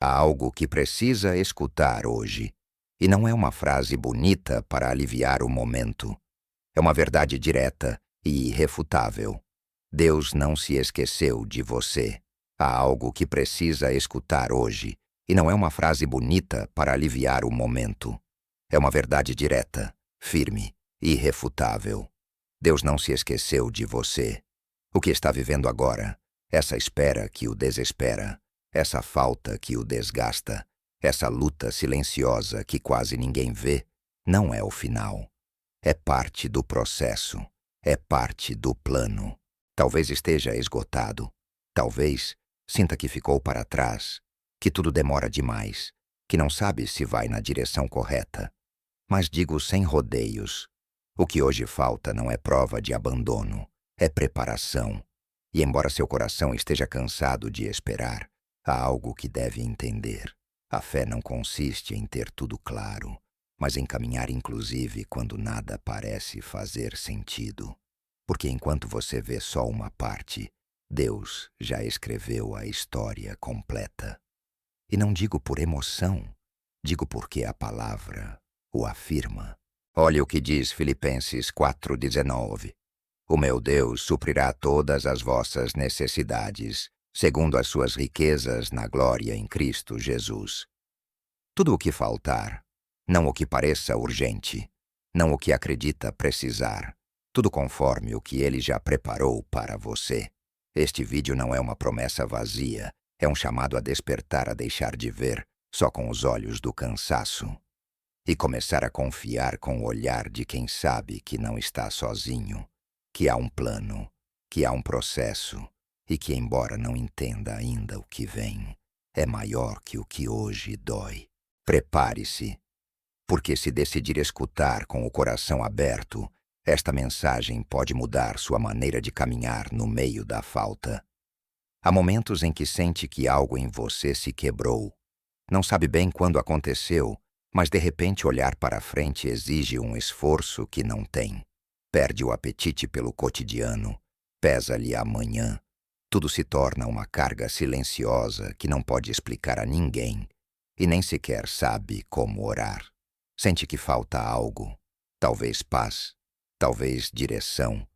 Há algo que precisa escutar hoje. E não é uma frase bonita para aliviar o momento. É uma verdade direta e irrefutável. Deus não se esqueceu de você. Há algo que precisa escutar hoje. E não é uma frase bonita para aliviar o momento. É uma verdade direta, firme e irrefutável. Deus não se esqueceu de você. O que está vivendo agora, essa espera que o desespera, essa falta que o desgasta, essa luta silenciosa que quase ninguém vê, não é o final. É parte do processo, é parte do plano. Talvez esteja esgotado, talvez sinta que ficou para trás, que tudo demora demais, que não sabe se vai na direção correta. Mas digo sem rodeios, o que hoje falta não é prova de abandono, é preparação. E embora seu coração esteja cansado de esperar, há algo que deve entender. A fé não consiste em ter tudo claro, mas em caminhar inclusive quando nada parece fazer sentido. Porque enquanto você vê só uma parte, Deus já escreveu a história completa. E não digo por emoção, digo porque a palavra o afirma. Olhe o que diz Filipenses 4,19. O meu Deus suprirá todas as vossas necessidades, segundo as suas riquezas na glória em Cristo Jesus. Tudo o que faltar, não o que pareça urgente, não o que acredita precisar, tudo conforme o que Ele já preparou para você. Este vídeo não é uma promessa vazia, é um chamado a despertar, a deixar de ver só com os olhos do cansaço e começar a confiar com o olhar de quem sabe que não está sozinho, que há um plano, que há um processo e que, embora não entenda ainda o que vem, é maior que o que hoje dói. Prepare-se, porque se decidir escutar com o coração aberto, esta mensagem pode mudar sua maneira de caminhar no meio da falta. Há momentos em que sente que algo em você se quebrou. Não sabe bem quando aconteceu, mas de repente olhar para frente exige um esforço que não tem. Perde o apetite pelo cotidiano, pesa-lhe amanhã. Tudo se torna uma carga silenciosa que não pode explicar a ninguém e nem sequer sabe como orar. Sente que falta algo, talvez paz, talvez direção,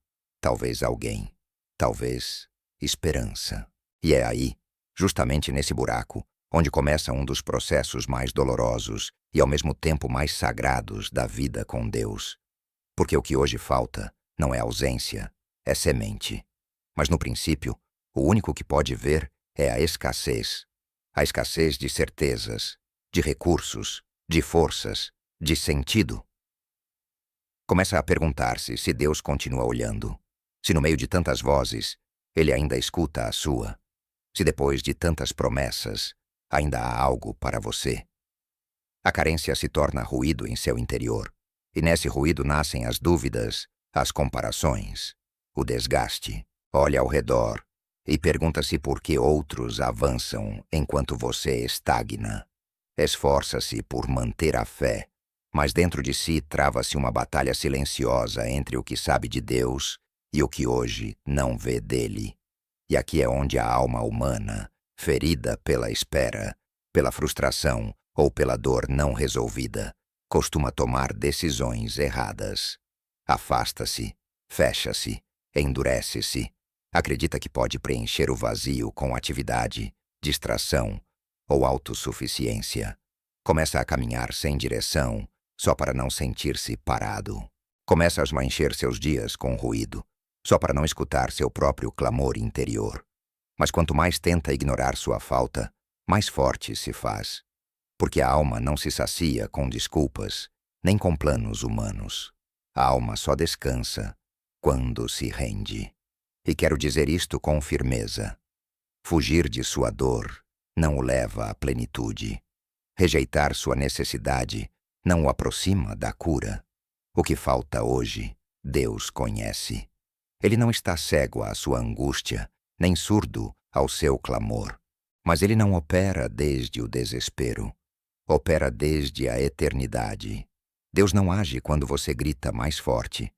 talvez alguém, talvez esperança. E é aí, justamente nesse buraco, onde começa um dos processos mais dolorosos e ao mesmo tempo mais sagrados da vida com Deus. Porque o que hoje falta não é ausência, é semente. Mas no princípio, o único que pode ver é a escassez. A escassez de certezas, de recursos, de forças, de sentido. Começa a perguntar-se se Deus continua olhando, se no meio de tantas vozes, Ele ainda escuta a sua, se depois de tantas promessas, ainda há algo para você. A carência se torna ruído em seu interior, e nesse ruído nascem as dúvidas, as comparações, o desgaste. Olha ao redor e pergunta-se por que outros avançam enquanto você estagna. Esforça-se por manter a fé, mas dentro de si trava-se uma batalha silenciosa entre o que sabe de Deus e o que hoje não vê dele. E aqui é onde a alma humana, ferida pela espera, pela frustração ou pela dor não resolvida, costuma tomar decisões erradas. Afasta-se, fecha-se, endurece-se, acredita que pode preencher o vazio com atividade, distração ou autossuficiência. Começa a caminhar sem direção, só para não sentir-se parado. Começa a encher seus dias com ruído, só para não escutar seu próprio clamor interior. Mas quanto mais tenta ignorar sua falta, mais forte se faz. Porque a alma não se sacia com desculpas, nem com planos humanos. A alma só descansa quando se rende. E quero dizer isto com firmeza. Fugir de sua dor não o leva à plenitude. Rejeitar sua necessidade não o aproxima da cura. O que falta hoje, Deus conhece. Ele não está cego à sua angústia, nem surdo ao seu clamor. Mas ele não opera desde o desespero. Opera desde a eternidade. Deus não age quando você grita mais forte.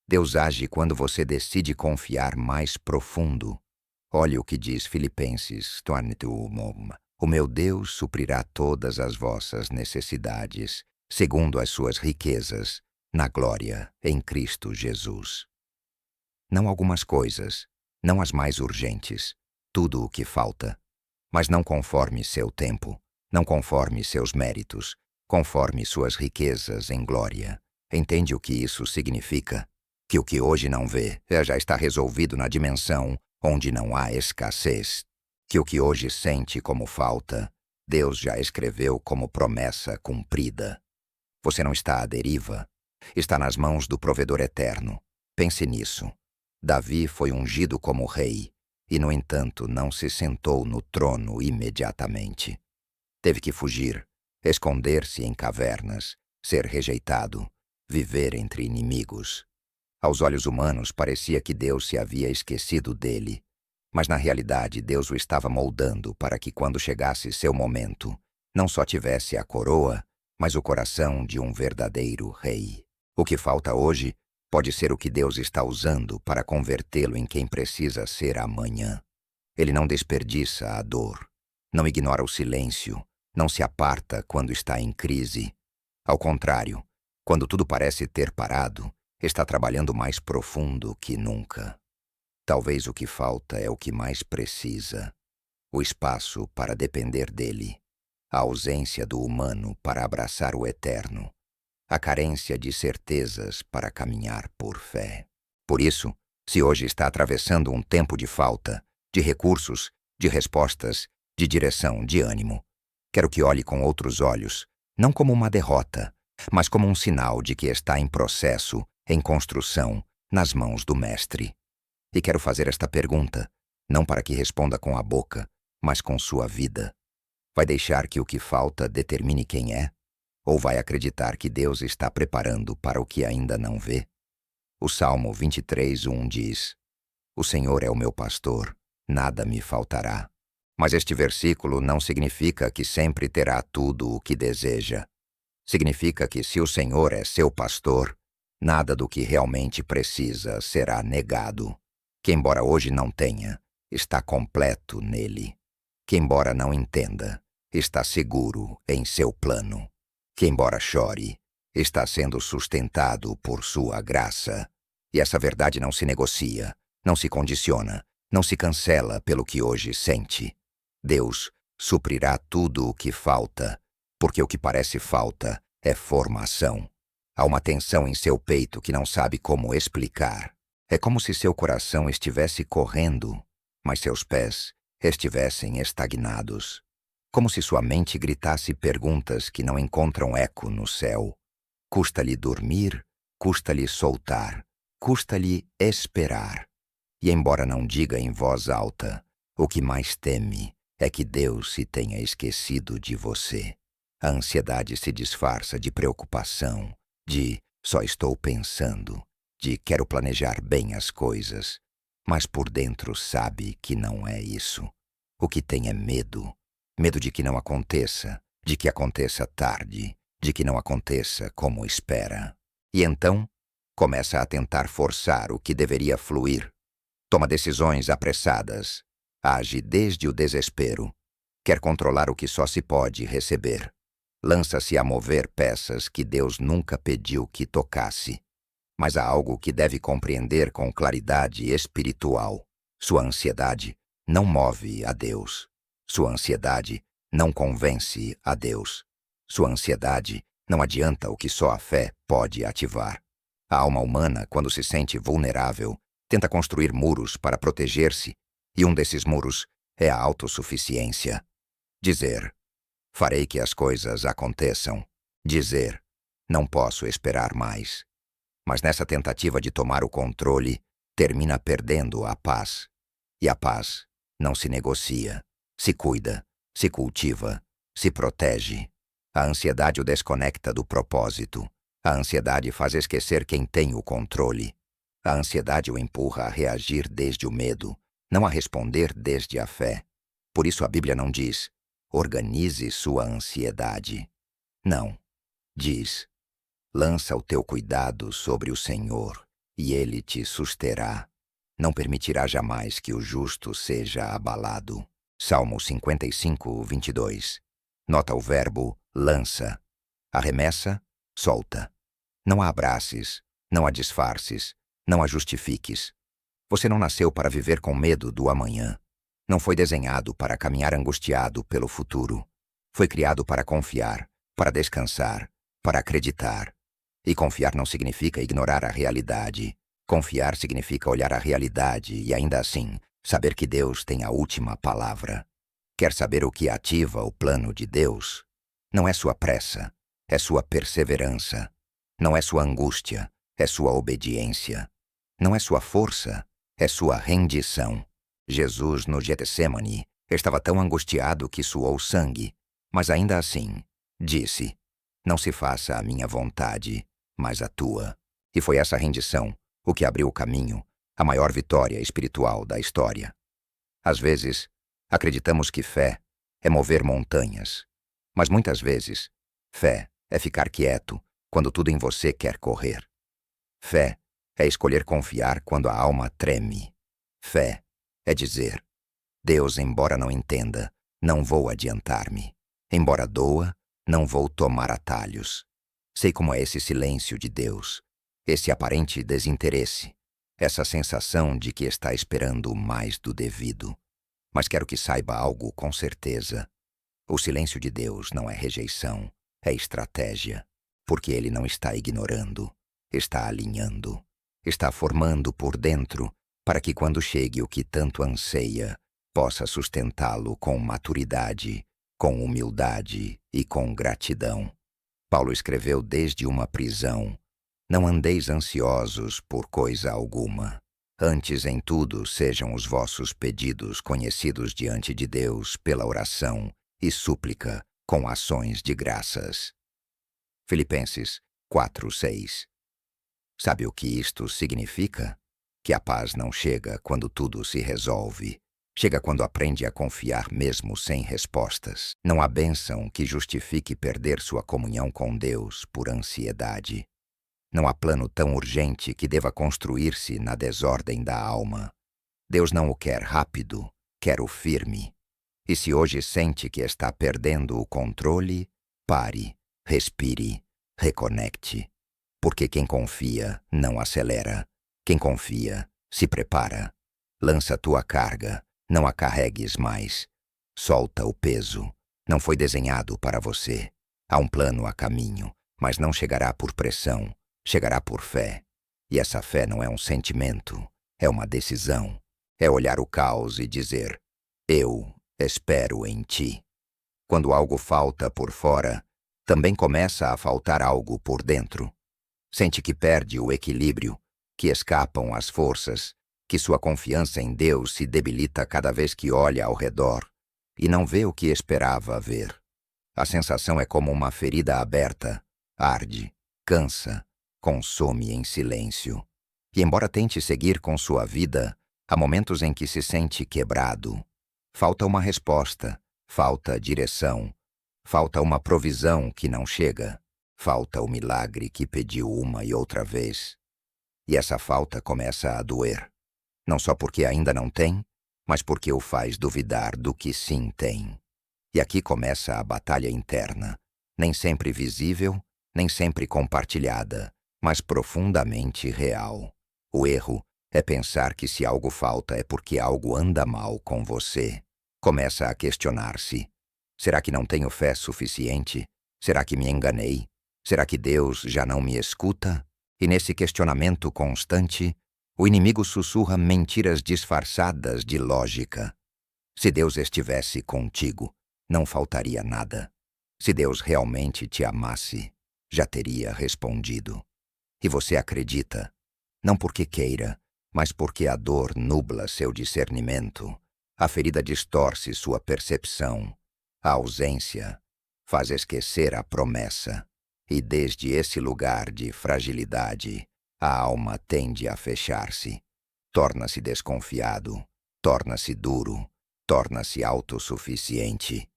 Deus age quando você decide confiar mais profundo. Olhe o que diz Filipenses 4:1. O meu Deus suprirá todas as vossas necessidades, segundo as suas riquezas, na glória em Cristo Jesus. Não algumas coisas, não as mais urgentes, tudo o que falta, mas não conforme seu tempo, não conforme seus méritos, conforme suas riquezas em glória. Entende o que isso significa? Que o que hoje não vê já está resolvido na dimensão onde não há escassez. Que o que hoje sente como falta, Deus já escreveu como promessa cumprida. Você não está à deriva. Está nas mãos do provedor eterno. Pense nisso. Davi foi ungido como rei e, no entanto, não se sentou no trono imediatamente. Teve que fugir, esconder-se em cavernas, ser rejeitado, viver entre inimigos. Aos olhos humanos parecia que Deus se havia esquecido dele, mas na realidade Deus o estava moldando para que quando chegasse seu momento, não só tivesse a coroa, mas o coração de um verdadeiro rei. O que falta hoje pode ser o que Deus está usando para convertê-lo em quem precisa ser amanhã. Ele não desperdiça a dor, não ignora o silêncio, não se aparta quando está em crise. Ao contrário, quando tudo parece ter parado, está trabalhando mais profundo que nunca. Talvez o que falta é o que mais precisa: o espaço para depender dele, a ausência do humano para abraçar o eterno, a carência de certezas para caminhar por fé. Por isso, se hoje está atravessando um tempo de falta, de recursos, de respostas, de direção, de ânimo, quero que olhe com outros olhos, não como uma derrota, mas como um sinal de que está em processo, em construção, nas mãos do Mestre. E quero fazer esta pergunta, não para que responda com a boca, mas com sua vida. Vai deixar que o que falta determine quem é? Ou vai acreditar que Deus está preparando para o que ainda não vê? O Salmo 23:1 diz: O Senhor é o meu pastor, nada me faltará. Mas este versículo não significa que sempre terá tudo o que deseja. Significa que se o Senhor é seu pastor, nada do que realmente precisa será negado. Que embora hoje não tenha, está completo nele. Que embora não entenda, está seguro em seu plano. Que embora chore, está sendo sustentado por sua graça. E essa verdade não se negocia, não se condiciona, não se cancela pelo que hoje sente. Deus suprirá tudo o que falta, porque o que parece falta é formação. Há uma tensão em seu peito que não sabe como explicar. É como se seu coração estivesse correndo, mas seus pés estivessem estagnados. Como se sua mente gritasse perguntas que não encontram eco no céu. Custa-lhe dormir, custa-lhe soltar, custa-lhe esperar. E embora não diga em voz alta, o que mais teme é que Deus se tenha esquecido de você. A ansiedade se disfarça de preocupação, de só estou pensando, de quero planejar bem as coisas, mas por dentro sabe que não é isso. O que tem é medo. Medo de que não aconteça, de que aconteça tarde, de que não aconteça como espera. E então, começa a tentar forçar o que deveria fluir. Toma decisões apressadas. Age desde o desespero. Quer controlar o que só se pode receber. Lança-se a mover peças que Deus nunca pediu que tocasse. Mas há algo que deve compreender com claridade espiritual. Sua ansiedade não move a Deus. Sua ansiedade não convence a Deus. Sua ansiedade não adianta o que só a fé pode ativar. A alma humana, quando se sente vulnerável, tenta construir muros para proteger-se, e um desses muros é a autossuficiência. Dizer: farei que as coisas aconteçam. Dizer: não posso esperar mais. Mas nessa tentativa de tomar o controle, termina perdendo a paz. E a paz não se negocia. Se cuida, se cultiva, se protege. A ansiedade o desconecta do propósito. A ansiedade faz esquecer quem tem o controle. A ansiedade o empurra a reagir desde o medo, não a responder desde a fé. Por isso a Bíblia não diz: organize sua ansiedade. Não. Diz: lança o teu cuidado sobre o Senhor, e Ele te susterá. Não permitirá jamais que o justo seja abalado. Salmo 55, 22. Nota o verbo lança. Arremessa, solta. Não a abraces, não a disfarces, não a justifiques. Você não nasceu para viver com medo do amanhã. Não foi desenhado para caminhar angustiado pelo futuro. Foi criado para confiar, para descansar, para acreditar. E confiar não significa ignorar a realidade. Confiar significa olhar a realidade e, ainda assim, saber que Deus tem a última palavra. Quer saber o que ativa o plano de Deus? Não é sua pressa, é sua perseverança. Não é sua angústia, é sua obediência. Não é sua força, é sua rendição. Jesus, no Getsemane, estava tão angustiado que suou sangue, mas ainda assim, disse: "Não se faça a minha vontade, mas a tua." E foi essa rendição o que abriu o caminho à maior vitória espiritual da história. Às vezes, acreditamos que fé é mover montanhas, mas muitas vezes, fé é ficar quieto quando tudo em você quer correr. Fé é escolher confiar quando a alma treme. Fé é dizer: Deus, embora não entenda, não vou adiantar-me. Embora doa, não vou tomar atalhos. Sei como é esse silêncio de Deus, esse aparente desinteresse, essa sensação de que está esperando mais do devido. Mas quero que saiba algo com certeza. O silêncio de Deus não é rejeição, é estratégia, porque Ele não está ignorando, está alinhando, está formando por dentro, para que quando chegue o que tanto anseia, possa sustentá-lo com maturidade, com humildade e com gratidão. Paulo escreveu desde uma prisão: "Não andeis ansiosos por coisa alguma. Antes em tudo sejam os vossos pedidos conhecidos diante de Deus pela oração e súplica com ações de graças." Filipenses 4:6. Sabe o que isto significa? Que a paz não chega quando tudo se resolve. Chega quando aprende a confiar mesmo sem respostas. Não há bênção que justifique perder sua comunhão com Deus por ansiedade. Não há plano tão urgente que deva construir-se na desordem da alma. Deus não o quer rápido, quer o firme. E se hoje sente que está perdendo o controle, pare, respire, reconecte. Porque quem confia não acelera. Quem confia se prepara. Lança tua carga, não a carregues mais. Solta o peso. Não foi desenhado para você. Há um plano a caminho, mas não chegará por pressão. Chegará por fé. E essa fé não é um sentimento, é uma decisão. É olhar o caos e dizer: eu espero em ti. Quando algo falta por fora, também começa a faltar algo por dentro. Sente que perde o equilíbrio, que escapam as forças, que sua confiança em Deus se debilita cada vez que olha ao redor e não vê o que esperava ver. A sensação é como uma ferida aberta, arde, cansa, consome em silêncio. E embora tente seguir com sua vida, há momentos em que se sente quebrado. Falta uma resposta, falta direção, falta uma provisão que não chega, falta o milagre que pediu uma e outra vez. E essa falta começa a doer. Não só porque ainda não tem, mas porque o faz duvidar do que sim tem. E aqui começa a batalha interna, nem sempre visível, nem sempre compartilhada, mas profundamente real. O erro é pensar que se algo falta é porque algo anda mal com você. Começa a questionar-se: será que não tenho fé suficiente? Será que me enganei? Será que Deus já não me escuta? E nesse questionamento constante, o inimigo sussurra mentiras disfarçadas de lógica. Se Deus estivesse contigo, não faltaria nada. Se Deus realmente te amasse, já teria respondido. E você acredita, não porque queira, mas porque a dor nubla seu discernimento, a ferida distorce sua percepção, a ausência faz esquecer a promessa, e desde esse lugar de fragilidade, a alma tende a fechar-se, torna-se desconfiado, torna-se duro, torna-se autossuficiente.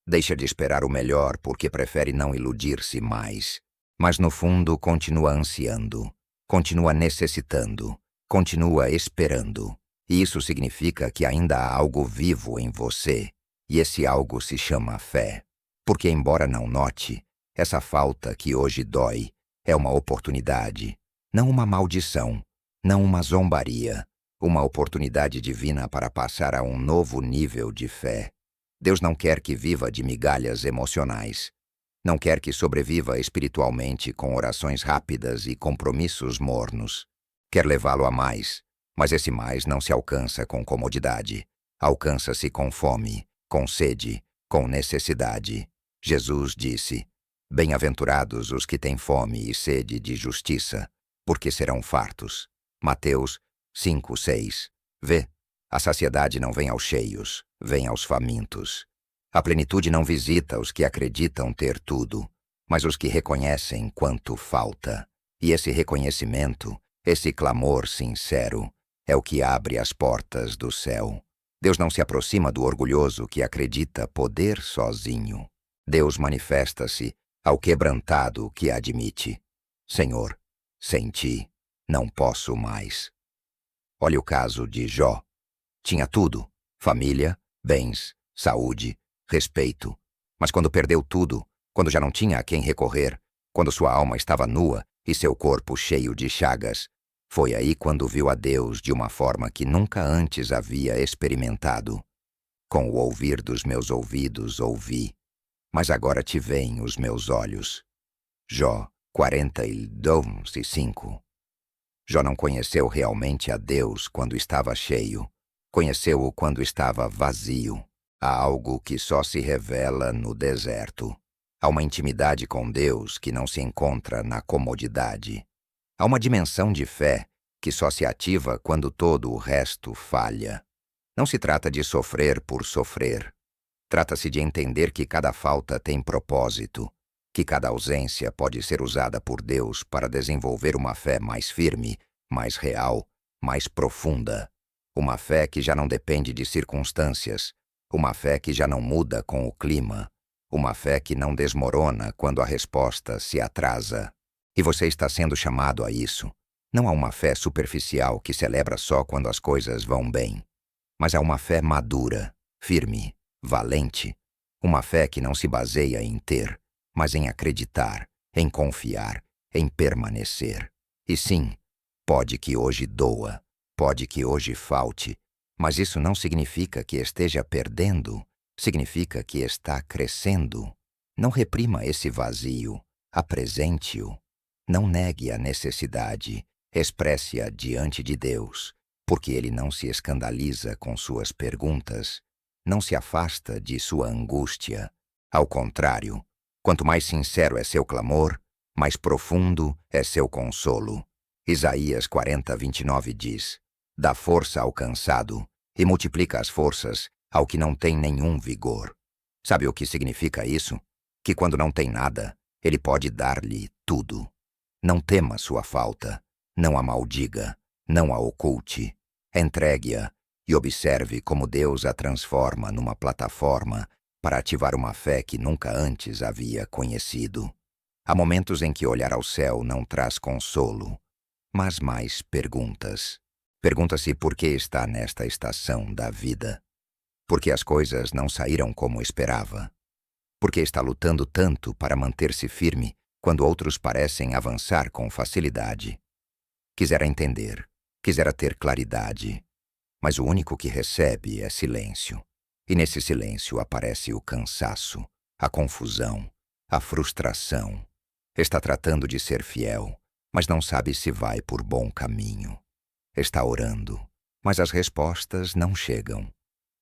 Deixa de esperar o melhor porque prefere não iludir-se mais. Mas no fundo continua ansiando, continua necessitando, continua esperando. E isso significa que ainda há algo vivo em você, E esse algo se chama fé. Porque, embora não note, essa falta que hoje dói é uma oportunidade, não uma maldição, não uma zombaria, uma oportunidade divina para passar a um novo nível de fé. Deus não quer que viva de migalhas emocionais. Não quer que sobreviva espiritualmente com orações rápidas e compromissos mornos. Quer levá-lo a mais, mas esse mais não se alcança com comodidade. Alcança-se com fome, com sede, com necessidade. Jesus disse: Bem-aventurados os que têm fome e sede de justiça, porque serão fartos. Mateus 5:6. Vê, a saciedade não vem aos cheios, vem aos famintos. A plenitude não visita os que acreditam ter tudo, mas os que reconhecem quanto falta. E esse reconhecimento, esse clamor sincero, é o que abre as portas do céu. Deus não se aproxima do orgulhoso que acredita poder sozinho. Deus manifesta-se ao quebrantado que admite: Senhor, sem ti não posso mais. Olhe o caso de Jó. Tinha tudo: família, bens, saúde, respeito. Mas quando perdeu tudo, quando já não tinha a quem recorrer, quando sua alma estava nua e seu corpo cheio de chagas, foi aí quando viu a Deus de uma forma que nunca antes havia experimentado. Com o ouvir dos meus ouvidos ouvi, mas agora te veem os meus olhos. Jó 42:5. Jó não conheceu realmente a Deus quando estava cheio. Conheceu-o quando estava vazio. Há algo que só se revela no deserto. Há uma intimidade com Deus que não se encontra na comodidade. Há uma dimensão de fé que só se ativa quando todo o resto falha. Não se trata de sofrer por sofrer. Trata-se de entender que cada falta tem propósito, que cada ausência pode ser usada por Deus para desenvolver uma fé mais firme, mais real, mais profunda. Uma fé que já não depende de circunstâncias, uma fé que já não muda com o clima, uma fé que não desmorona quando a resposta se atrasa. E você está sendo chamado a isso. Não há uma fé superficial que celebra só quando as coisas vão bem, mas há uma fé madura, firme, valente, uma fé que não se baseia em ter, mas em acreditar, em confiar, em permanecer. E sim, pode que hoje doa, pode que hoje falte, mas isso não significa que esteja perdendo, significa que está crescendo. Não reprima esse vazio, apresente-o. Não negue a necessidade, expresse-a diante de Deus, porque Ele não se escandaliza com suas perguntas, não se afasta de sua angústia. Ao contrário, quanto mais sincero é seu clamor, mais profundo é seu consolo. Isaías 40:29 diz: Dá força ao cansado e multiplica as forças ao que não tem nenhum vigor. Sabe o que significa isso? Que quando não tem nada, Ele pode dar-lhe tudo. Não tema sua falta, não a maldiga, não a oculte. Entregue-a e observe como Deus a transforma numa plataforma para ativar uma fé que nunca antes havia conhecido. Há momentos em que olhar ao céu não traz consolo, mas mais perguntas. Pergunta-se por que está nesta estação da vida. Por que as coisas não saíram como esperava? Por que está lutando tanto para manter-se firme quando outros parecem avançar com facilidade? Quisera entender, quisera ter claridade, mas o único que recebe é silêncio. E nesse silêncio aparece o cansaço, a confusão, a frustração. Está tratando de ser fiel, mas não sabe se vai por bom caminho. Está orando, mas as respostas não chegam.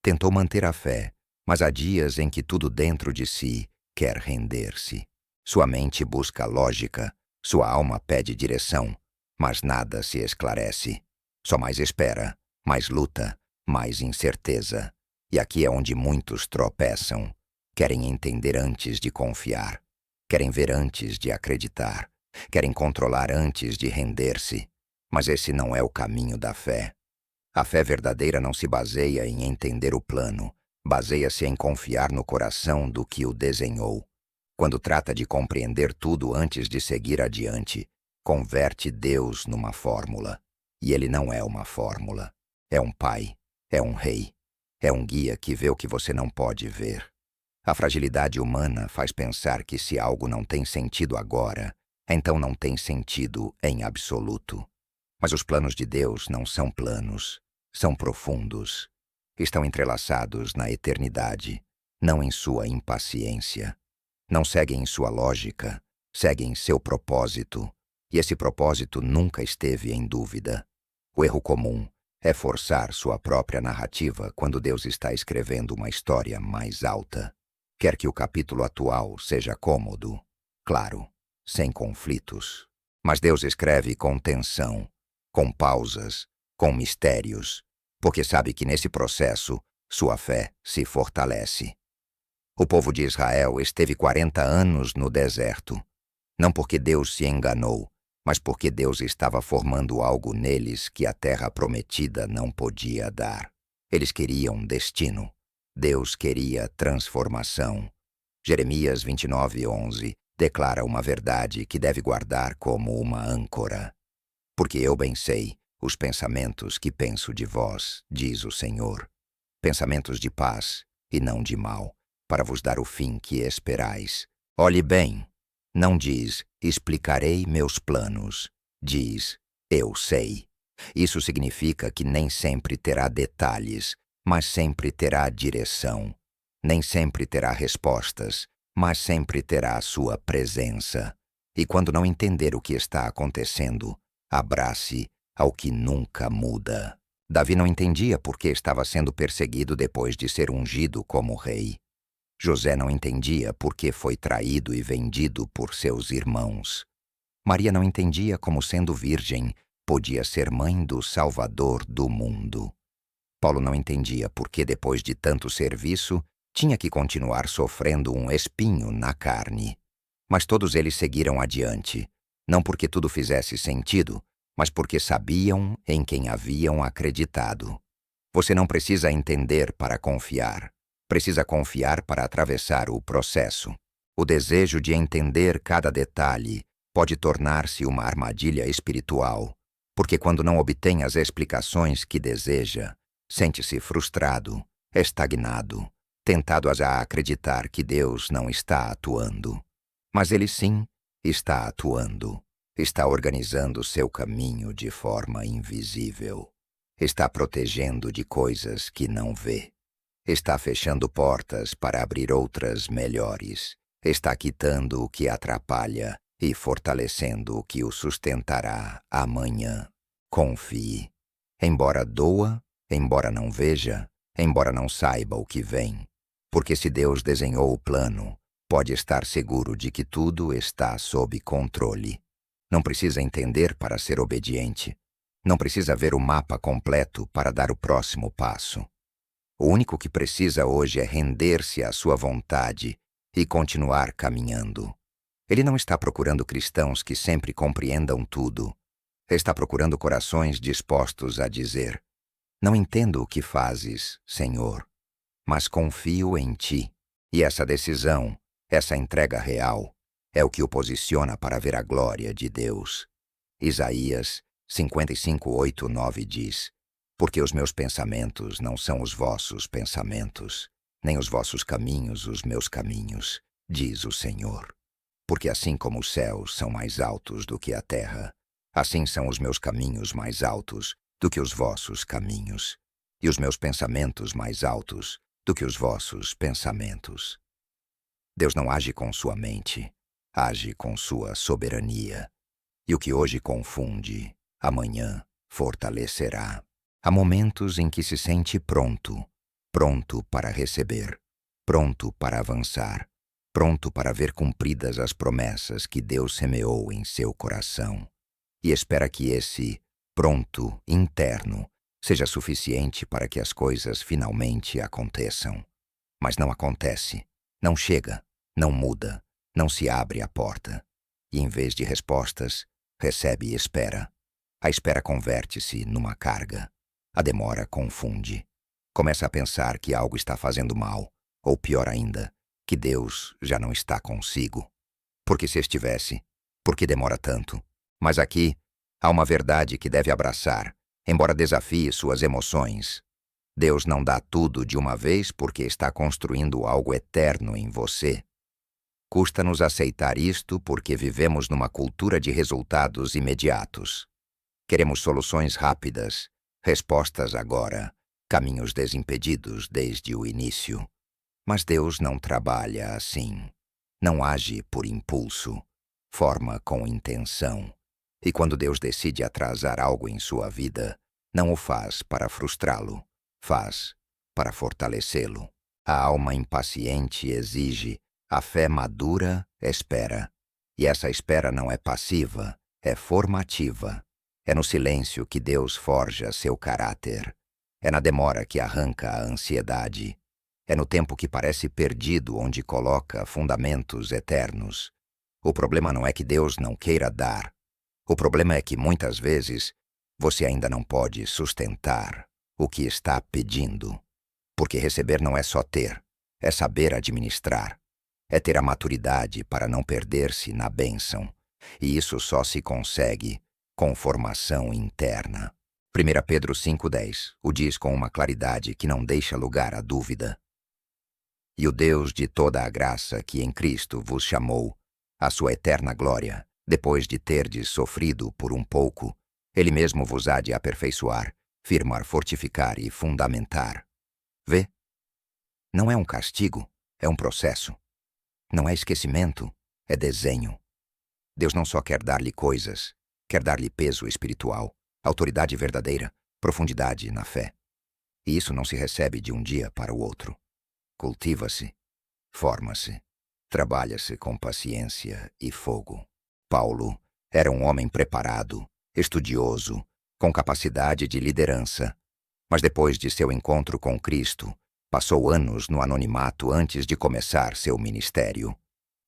Tentou manter a fé, mas há dias em que tudo dentro de si quer render-se. Sua mente busca lógica, sua alma pede direção, mas nada se esclarece. Só mais espera, mais luta, mais incerteza. E aqui é onde muitos tropeçam. Querem entender antes de confiar. Querem ver antes de acreditar. Querem controlar antes de render-se. Mas esse não é o caminho da fé. A fé verdadeira não se baseia em entender o plano. Baseia-se em confiar no coração do que o desenhou. Quando trata de compreender tudo antes de seguir adiante, converte Deus numa fórmula. E Ele não é uma fórmula. É um pai, é um rei. É um guia que vê o que você não pode ver. A fragilidade humana faz pensar que se algo não tem sentido agora, então não tem sentido em absoluto. Mas os planos de Deus não são planos, são profundos. Estão entrelaçados na eternidade, não em sua impaciência. Não seguem sua lógica, seguem seu propósito. E esse propósito nunca esteve em dúvida. O erro comum é forçar sua própria narrativa quando Deus está escrevendo uma história mais alta. Quer que o capítulo atual seja cômodo, claro, sem conflitos. Mas Deus escreve com tensão, com pausas, com mistérios, porque sabe que nesse processo sua fé se fortalece. O povo de Israel esteve 40 anos no deserto, não porque Deus se enganou, mas porque Deus estava formando algo neles que a terra prometida não podia dar. Eles queriam destino. Deus queria transformação. Jeremias 29:11 declara uma verdade que deve guardar como uma âncora. Porque eu bem sei os pensamentos que penso de vós, diz o Senhor. Pensamentos de paz e não de mal, para vos dar o fim que esperais. Olhe bem, não diz, explicarei meus planos. Diz, eu sei. Isso significa que nem sempre terá detalhes, mas sempre terá direção. Nem sempre terá respostas, mas sempre terá a sua presença. E quando não entender o que está acontecendo, abrace ao que nunca muda. Davi não entendia por que estava sendo perseguido depois de ser ungido como rei. José não entendia por que foi traído e vendido por seus irmãos. Maria não entendia como, sendo virgem, podia ser mãe do Salvador do mundo. Paulo não entendia por que, depois de tanto serviço, tinha que continuar sofrendo um espinho na carne. Mas todos eles seguiram adiante, não porque tudo fizesse sentido, mas porque sabiam em quem haviam acreditado. Você não precisa entender para confiar. Precisa confiar para atravessar o processo. O desejo de entender cada detalhe pode tornar-se uma armadilha espiritual, porque quando não obtém as explicações que deseja, sente-se frustrado, estagnado, tentado a acreditar que Deus não está atuando. Mas Ele sim está atuando. Está organizando seu caminho de forma invisível. Está protegendo de coisas que não vê. Está fechando portas para abrir outras melhores. Está quitando o que atrapalha e fortalecendo o que o sustentará amanhã. Confie. Embora doa, embora não veja, embora não saiba o que vem. Porque se Deus desenhou o plano, pode estar seguro de que tudo está sob controle. Não precisa entender para ser obediente. Não precisa ver o mapa completo para dar o próximo passo. O único que precisa hoje é render-se à sua vontade e continuar caminhando. Ele não está procurando cristãos que sempre compreendam tudo. Está procurando corações dispostos a dizer: não entendo o que fazes, Senhor, mas confio em Ti. E essa decisão, essa entrega real, é o que o posiciona para ver a glória de Deus. Isaías 55:8-9 diz: porque os meus pensamentos não são os vossos pensamentos, nem os vossos caminhos os meus caminhos, diz o Senhor. Porque assim como os céus são mais altos do que a terra, assim são os meus caminhos mais altos do que os vossos caminhos, e os meus pensamentos mais altos do que os vossos pensamentos. Deus não age com sua mente, age com sua soberania. E o que hoje confunde, amanhã fortalecerá. Há momentos em que se sente pronto, pronto para receber, pronto para avançar, pronto para ver cumpridas as promessas que Deus semeou em seu coração. E espera que esse pronto interno seja suficiente para que as coisas finalmente aconteçam. Mas não acontece, não chega, não muda, não se abre a porta. E em vez de respostas, recebe espera. A espera converte-se numa carga. A demora confunde. Começa a pensar que algo está fazendo mal, ou pior ainda, que Deus já não está consigo. Porque se estivesse, por que demora tanto? Mas aqui há uma verdade que deve abraçar, embora desafie suas emoções. Deus não dá tudo de uma vez porque está construindo algo eterno em você. Custa-nos aceitar isto porque vivemos numa cultura de resultados imediatos. Queremos soluções rápidas, respostas agora, caminhos desimpedidos desde o início. Mas Deus não trabalha assim. Não age por impulso, forma com intenção. E quando Deus decide atrasar algo em sua vida, não o faz para frustrá-lo, faz para fortalecê-lo. A alma impaciente exige, a fé madura espera. E essa espera não é passiva, é formativa. É no silêncio que Deus forja seu caráter. É na demora que arranca a ansiedade. É no tempo que parece perdido onde coloca fundamentos eternos. O problema não é que Deus não queira dar. O problema é que, muitas vezes, você ainda não pode sustentar o que está pedindo. Porque receber não é só ter, é saber administrar. É ter a maturidade para não perder-se na bênção. E isso só se consegue com formação interna. 1 Pedro 5,10 o diz com uma claridade que não deixa lugar à dúvida. E o Deus de toda a graça que em Cristo vos chamou à sua eterna glória, depois de terdes sofrido por um pouco, Ele mesmo vos há de aperfeiçoar, firmar, fortificar e fundamentar. Vê? Não é um castigo, é um processo. Não é esquecimento, é desenho. Deus não só quer dar-lhe coisas, quer dar-lhe peso espiritual, autoridade verdadeira, profundidade na fé. E isso não se recebe de um dia para o outro. Cultiva-se, forma-se, trabalha-se com paciência e fogo. Paulo era um homem preparado, estudioso, com capacidade de liderança, mas depois de seu encontro com Cristo, passou anos no anonimato antes de começar seu ministério.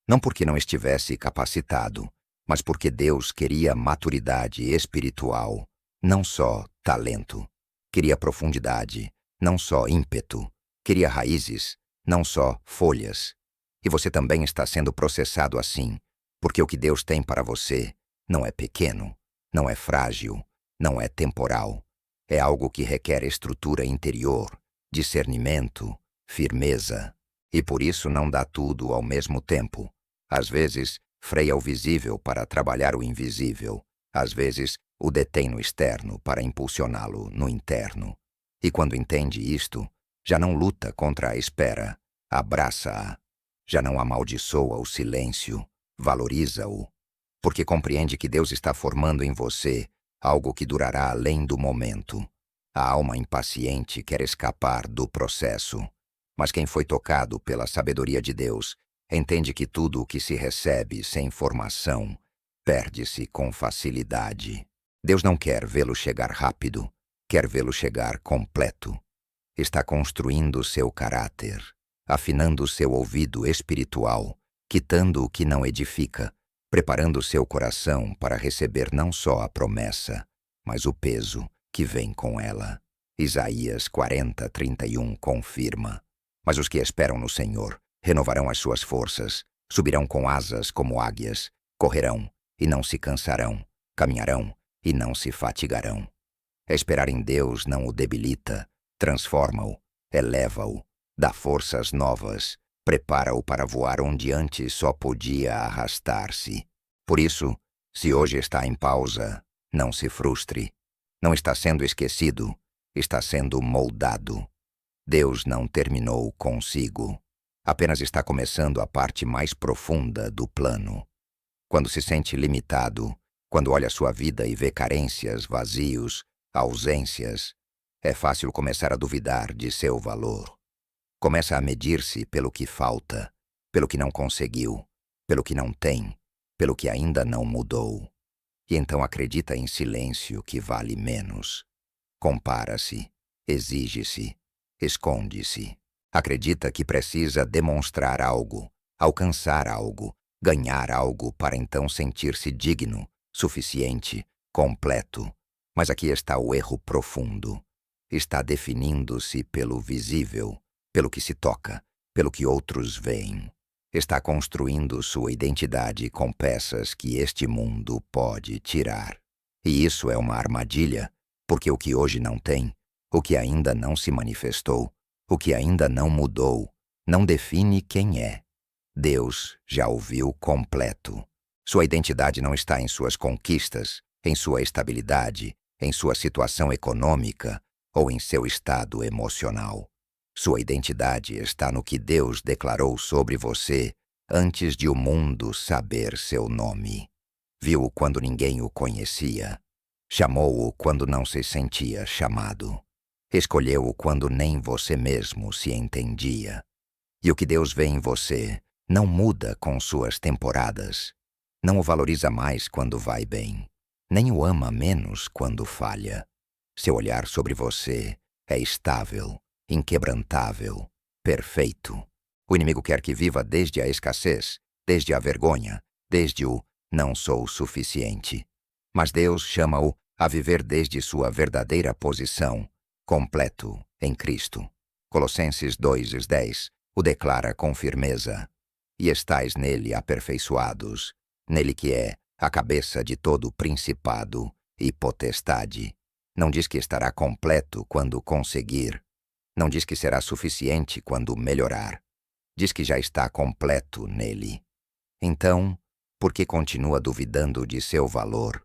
Não porque não estivesse capacitado, mas porque Deus queria maturidade espiritual, não só talento. Queria profundidade, não só ímpeto. Queria raízes, não só folhas. E você também está sendo processado assim, porque o que Deus tem para você não é pequeno, não é frágil, não é temporal. É algo que requer estrutura interior, discernimento, firmeza. E por isso não dá tudo ao mesmo tempo. Às vezes, freia o visível para trabalhar o invisível. Às vezes, o detém no externo para impulsioná-lo no interno. E quando entende isto, já não luta contra a espera, abraça-a. Já não amaldiçoa o silêncio, valoriza-o. Porque compreende que Deus está formando em você algo que durará além do momento. A alma impaciente quer escapar do processo. Mas quem foi tocado pela sabedoria de Deus entende que tudo o que se recebe sem formação perde-se com facilidade. Deus não quer vê-lo chegar rápido, quer vê-lo chegar completo. Está construindo seu caráter, afinando seu ouvido espiritual, quitando o que não edifica, preparando seu coração para receber não só a promessa, mas o peso que vem com ela. Isaías 40:31 confirma. Mas os que esperam no Senhor renovarão as suas forças, subirão com asas como águias, correrão e não se cansarão, caminharão e não se fatigarão. Esperar em Deus não o debilita, transforma-o, eleva-o, dá forças novas, prepara-o para voar onde antes só podia arrastar-se. Por isso, se hoje está em pausa, não se frustre. Não está sendo esquecido, está sendo moldado. Deus não terminou consigo. Apenas está começando a parte mais profunda do plano. Quando se sente limitado, quando olha sua vida e vê carências, vazios, ausências, é fácil começar a duvidar de seu valor. Começa a medir-se pelo que falta, pelo que não conseguiu, pelo que não tem, pelo que ainda não mudou. E então acredita em silêncio que vale menos. Compara-se, exige-se, esconde-se. Acredita que precisa demonstrar algo, alcançar algo, ganhar algo para então sentir-se digno, suficiente, completo. Mas aqui está o erro profundo. Está definindo-se pelo visível, pelo que se toca, pelo que outros veem. Está construindo sua identidade com peças que este mundo pode tirar. E isso é uma armadilha, porque o que hoje não tem, O que ainda não se manifestou, o que ainda não mudou, não define quem é. Deus já o viu completo. Sua identidade não está em suas conquistas, em sua estabilidade, em sua situação econômica ou em seu estado emocional. Sua identidade está no que Deus declarou sobre você antes de o mundo saber seu nome. Viu-o quando ninguém o conhecia. Chamou-o quando não se sentia chamado. Escolheu-o quando nem você mesmo se entendia. E o que Deus vê em você não muda com suas temporadas. Não o valoriza mais quando vai bem, nem o ama menos quando falha. Seu olhar sobre você é estável, inquebrantável, perfeito. O inimigo quer que viva desde a escassez, desde a vergonha, desde o não sou suficiente. Mas Deus chama-o a viver desde sua verdadeira posição, completo em Cristo. Colossenses 2:10 o declara com firmeza. E estais nele aperfeiçoados, nele que é a cabeça de todo principado e potestade. Não diz que estará completo quando conseguir. Não diz que será suficiente quando melhorar. Diz que já está completo nele. Então, por que continua duvidando de seu valor?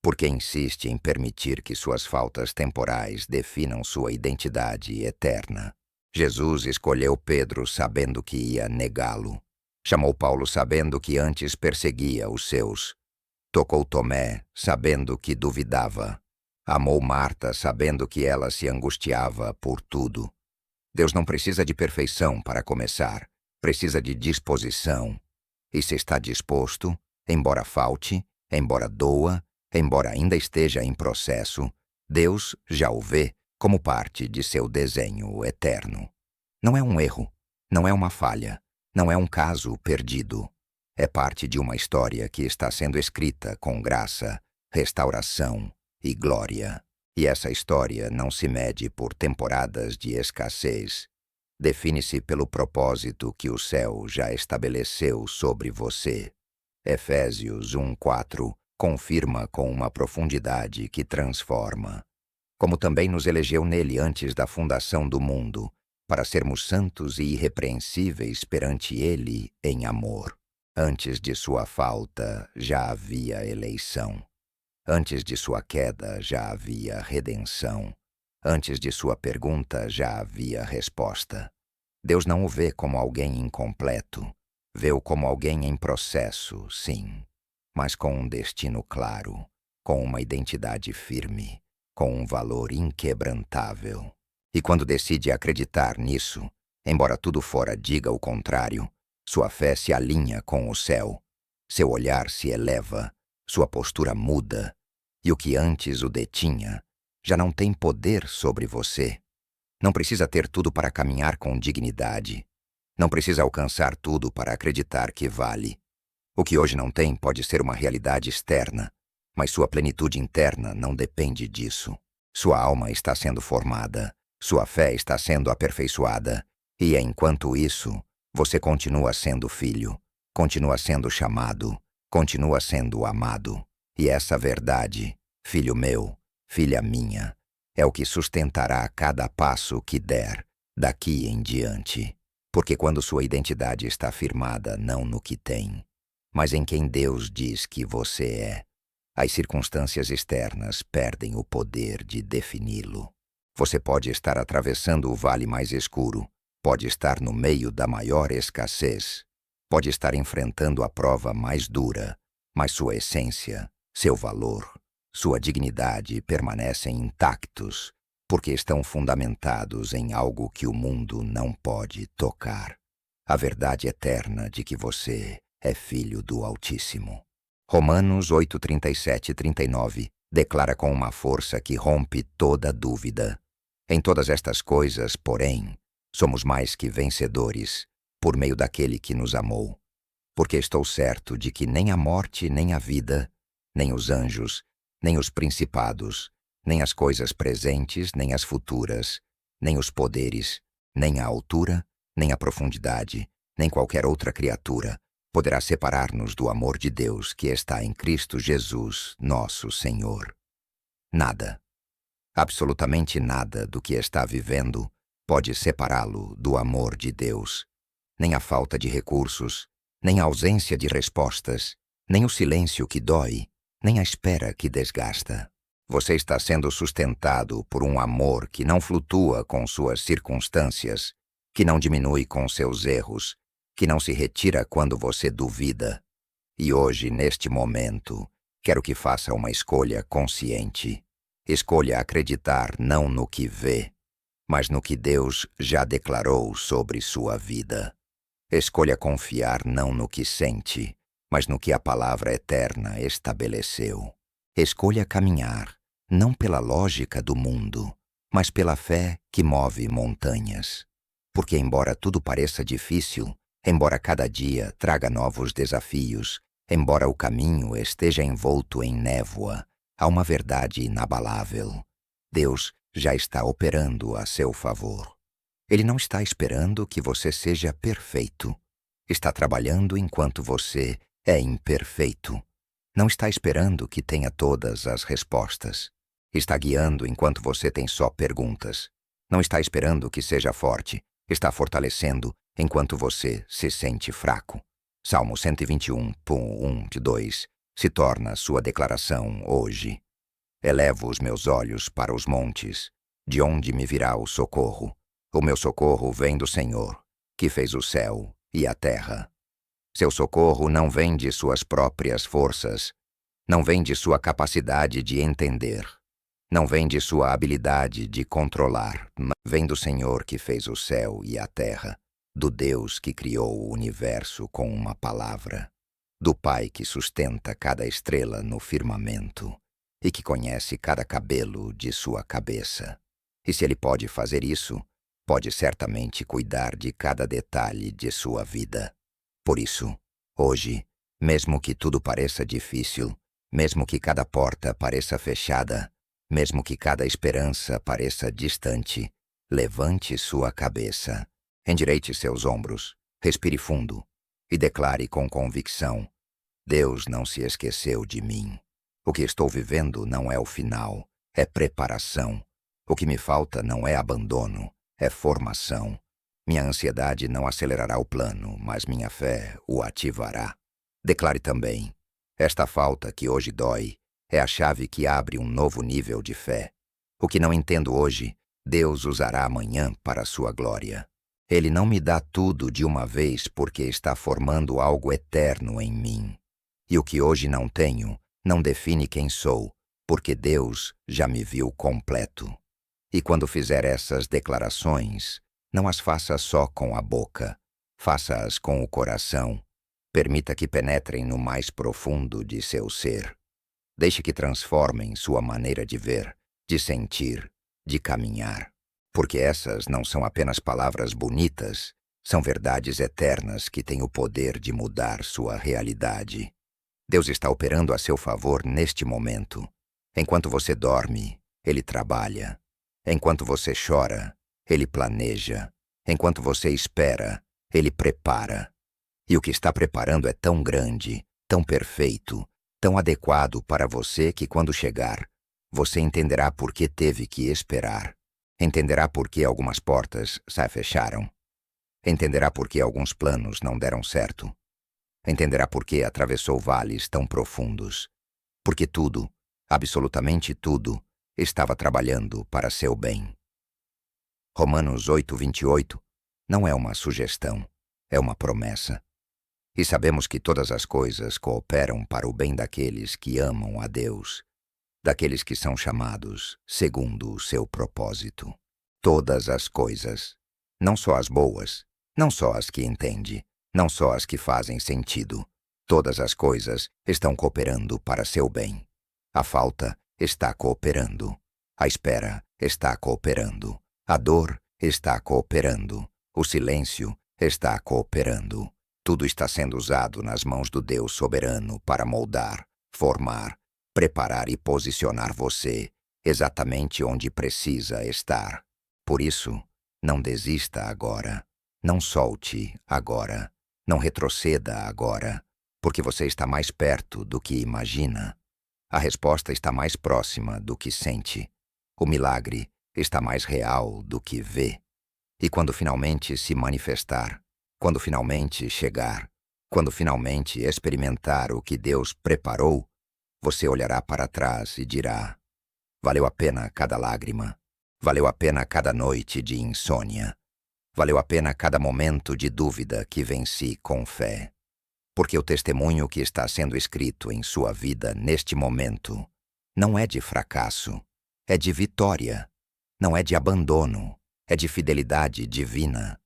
Por que insiste em permitir que suas faltas temporais definam sua identidade eterna? Jesus escolheu Pedro sabendo que ia negá-lo. Chamou Paulo sabendo que antes perseguia os seus. Tocou Tomé sabendo que duvidava. Amou Marta sabendo que ela se angustiava por tudo. Deus não precisa de perfeição para começar. Precisa de disposição. E se está disposto, embora falte, embora doa, embora ainda esteja em processo, Deus já o vê como parte de seu desenho eterno. Não é um erro, não é uma falha, não é um caso perdido. É parte de uma história que está sendo escrita com graça, restauração e glória. E essa história não se mede por temporadas de escassez. Define-se pelo propósito que o céu já estabeleceu sobre você. Efésios 1:4 confirma com uma profundidade que transforma. Como também nos elegeu nele antes da fundação do mundo, para sermos santos e irrepreensíveis perante ele em amor. Antes de sua falta já havia eleição. Antes de sua queda já havia redenção. Antes de sua pergunta já havia resposta. Deus não o vê como alguém incompleto. Vê-o como alguém em processo, sim, mas com um destino claro, com uma identidade firme, com um valor inquebrantável. E quando decide acreditar nisso, embora tudo fora diga o contrário, sua fé se alinha com o céu, seu olhar se eleva, sua postura muda, e o que antes o detinha já não tem poder sobre você. Não precisa ter tudo para caminhar com dignidade. Não precisa alcançar tudo para acreditar que vale. O que hoje não tem pode ser uma realidade externa, mas sua plenitude interna não depende disso. Sua alma está sendo formada, sua fé está sendo aperfeiçoada, e enquanto isso, você continua sendo filho, continua sendo chamado, continua sendo amado. E essa verdade, filho meu, filha minha, é o que sustentará cada passo que der daqui em diante. Porque quando sua identidade está firmada não no que tem, mas em quem Deus diz que você é, as circunstâncias externas perdem o poder de defini-lo. Você pode estar atravessando o vale mais escuro, pode estar no meio da maior escassez, pode estar enfrentando a prova mais dura, mas sua essência, seu valor, sua dignidade permanecem intactos, porque estão fundamentados em algo que o mundo não pode tocar. A verdade eterna de que você é filho do Altíssimo. Romanos 8:37-39 declara com uma força que rompe toda dúvida. Em todas estas coisas, porém, somos mais que vencedores, por meio daquele que nos amou. Porque estou certo de que nem a morte, nem a vida, nem os anjos, nem os principados, nem as coisas presentes, nem as futuras, nem os poderes, nem a altura, nem a profundidade, nem qualquer outra criatura poderá separar-nos do amor de Deus que está em Cristo Jesus, nosso Senhor. Nada, Absolutamente nada do que está vivendo pode separá-lo do amor de Deus. Nem a falta de recursos, nem a ausência de respostas, nem o silêncio que dói, nem a espera que desgasta. Você está sendo sustentado por um amor que não flutua com suas circunstâncias, que não diminui com seus erros, que não se retira quando você duvida. E hoje, neste momento, quero que faça uma escolha consciente. Escolha acreditar não no que vê, mas no que Deus já declarou sobre sua vida. Escolha confiar não no que sente, mas no que a palavra eterna estabeleceu. Escolha caminhar, não pela lógica do mundo, mas pela fé que move montanhas. Porque embora tudo pareça difícil, embora cada dia traga novos desafios, embora o caminho esteja envolto em névoa, há uma verdade inabalável. Deus já está operando a seu favor. Ele não está esperando que você seja perfeito. Está trabalhando enquanto você é imperfeito. Não está esperando que tenha todas as respostas. Está guiando enquanto você tem só perguntas. Não está esperando que seja forte. Está fortalecendo enquanto você se sente fraco. Salmo 121:1-2 se torna sua declaração hoje. Elevo os meus olhos para os montes, de onde me virá o socorro. O meu socorro vem do Senhor, que fez o céu e a terra. Seu socorro não vem de suas próprias forças, não vem de sua capacidade de entender, não vem de sua habilidade de controlar, mas vem do Senhor que fez o céu e a terra, do Deus que criou o universo com uma palavra, do Pai que sustenta cada estrela no firmamento e que conhece cada cabelo de sua cabeça. E se Ele pode fazer isso, pode certamente cuidar de cada detalhe de sua vida. Por isso, hoje, mesmo que tudo pareça difícil, mesmo que cada porta pareça fechada, mesmo que cada esperança pareça distante, levante sua cabeça, endireite seus ombros, respire fundo e declare com convicção: Deus não se esqueceu de mim. O que estou vivendo não é o final, é preparação. O que me falta não é abandono, é formação. Minha ansiedade não acelerará o plano, mas minha fé o ativará. Declare também: esta falta que hoje dói é a chave que abre um novo nível de fé. O que não entendo hoje, Deus usará amanhã para a sua glória. Ele não me dá tudo de uma vez porque está formando algo eterno em mim. E o que hoje não tenho, não define quem sou, porque Deus já me viu completo. E quando fizer essas declarações, não as faça só com a boca, faça-as com o coração. Permita que penetrem no mais profundo de seu ser. Deixe que transformem sua maneira de ver, de sentir, de caminhar. Porque essas não são apenas palavras bonitas, são verdades eternas que têm o poder de mudar sua realidade. Deus está operando a seu favor neste momento. Enquanto você dorme, Ele trabalha. Enquanto você chora, Ele planeja. Enquanto você espera, Ele prepara. E o que está preparando é tão grande, tão perfeito, tão adequado para você que quando chegar, você entenderá por que teve que esperar. Entenderá por que algumas portas se fecharam. Entenderá por que alguns planos não deram certo. Entenderá por que atravessou vales tão profundos. Porque tudo, absolutamente tudo, estava trabalhando para seu bem. Romanos 8:28 não é uma sugestão, é uma promessa. E sabemos que todas as coisas cooperam para o bem daqueles que amam a Deus, daqueles que são chamados segundo o seu propósito. Todas as coisas, não só as boas, não só as que entende, não só as que fazem sentido. Todas as coisas estão cooperando para seu bem. A falta está cooperando. A espera está cooperando. A dor está cooperando. O silêncio está cooperando. Tudo está sendo usado nas mãos do Deus soberano para moldar, formar, preparar e posicionar você exatamente onde precisa estar. Por isso, não desista agora. Não solte agora. Não retroceda agora, porque você está mais perto do que imagina. A resposta está mais próxima do que sente. O milagre está mais real do que vê. E quando finalmente se manifestar, quando finalmente chegar, quando finalmente experimentar o que Deus preparou, você olhará para trás e dirá: valeu a pena cada lágrima, valeu a pena cada noite de insônia, valeu a pena cada momento de dúvida que venci com fé. Porque o testemunho que está sendo escrito em sua vida neste momento não é de fracasso, é de vitória, não é de abandono, é de fidelidade divina,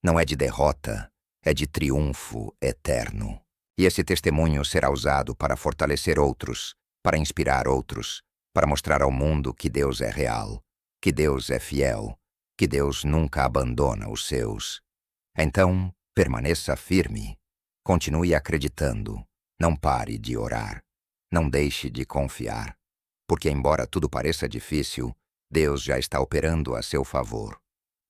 não é de derrota, é de triunfo eterno. E esse testemunho será usado para fortalecer outros, para inspirar outros, para mostrar ao mundo que Deus é real, que Deus é fiel, que Deus nunca abandona os seus. Então, permaneça firme, continue acreditando, não pare de orar, não deixe de confiar, porque embora tudo pareça difícil, Deus já está operando a seu favor.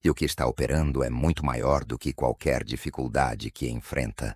E o que está operando é muito maior do que qualquer dificuldade que enfrenta.